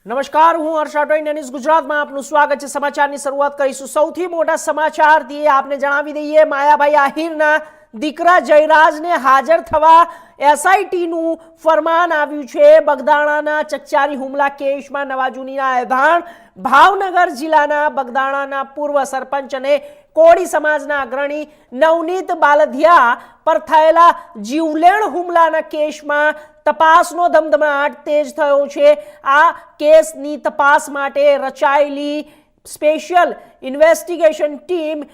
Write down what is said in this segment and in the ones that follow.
નમસ્કાર, હું હર્ષ રાઠોડ, ન્યૂઝ ગુજરાતમાં આપનું સ્વાગત છે। સમાચારની શરૂઆત કરીશું સૌથી મોટા સમાચારથી। આપને જણાવી દઈએ, માયાભાઈ આહિરના દીકરા જયરાજને હાજર થવા એસઆઈટીનું ફરમાન આવ્યું છે। બગદાણાના ચકચારી હુમલા કેસમાં નવા જૂનીના એધાણ ભાવનગર જિલ્લાના બગદાણાના પૂર્વ સરપંચ અને કોળી સમાજના અગ્રણી નવનીત બાલધિયા પર થયેલા જીવલેણ હુમલાના કેસમાં તપાસનો ધમધમાટ તેજ થયો છે। આ કેસની તપાસ માટે રચાયેલી સ્પેશિયલ ઇન્વેસ્ટિગેશન ટીમ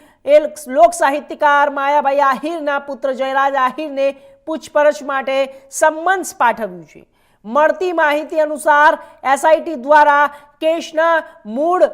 લોક સાહિત્યકાર માયાભાઈ આહિરના પુત્ર જયરાજ આહિરને પૂછપરછ માટે સમન્સ પાઠવ્યું છે। મળતી માહિતી અનુસાર એસઆઈટી દ્વારા કેસના મૂળ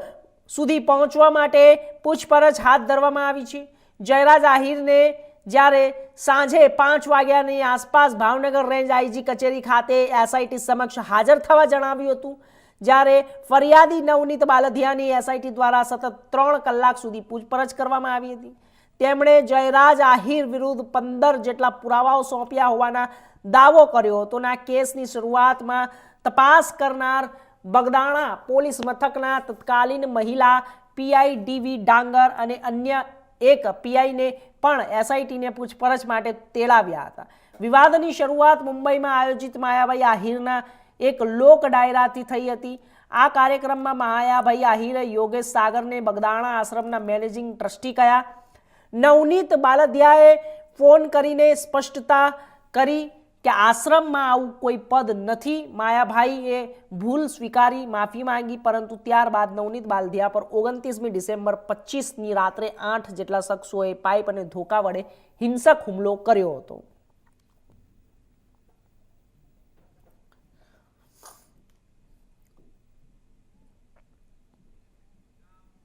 સુધી પહોંચવા માટે પૂછપરછ હાથ ધરવામાં આવી છે। જયરાજ આહિરને જ્યારે સાંજે 5 વાગ્યાની આસપાસ ભાવનગર રેન્જ આઈજી કચેરી ખાતે એસઆઈટી સમક્ષ હાજર થવા જણાવ્યું હતું, જ્યારે ફરિયાદી નવનીત બાલધિયાની એસઆઈટી દ્વારા સતત 3 કલાક સુધી પૂછપરછ કરવામાં આવી હતી। તેમણે જયરાજ આહિર વિરુદ્ધ 15 જેટલા પુરાવાઓ સોંપ્યા હોવાના દાવો કર્યો હતો। આ કેસની શરૂઆતમાં તપાસ કરનાર બગદાણા પોલીસ મથકના તત્કાલીન મહિલા પીઆઈ ડીવી ડાંગર અને અન્ય એક પીઆઈને પણ એસઆઈટીને પૂછપરછ માટે તેડાવ્યા હતા। વિવાદની શરૂઆત મુંબઈમાં આયોજિત માયાભાઈ આહિરના એક લોક ડાયરાથી થઈ હતી। આ કાર્યક્રમમાં માયાભાઈ આહિરે યોગેશ સાગરને બગદાણા આશ્રમના મેનેજિંગ ટ્રસ્ટી કહ્યા। નવનીત બાલધિયાએ ફોન કરીને સ્પષ્ટતા કરી કે આશ્રમમાં આવું કોઈ પદ નથી। માયાભાઈએ ભૂલ સ્વીકારી માફી માંગી, પરંતુ ત્યારબાદ નવનીત બાલધિયા પર 29મી ડિસેમ્બર 25ની રાત્રે 8 જેટલા શખ્સોએ પાઇપ અને ધોકા વડે હિંસક હુમલો કર્યો હતો।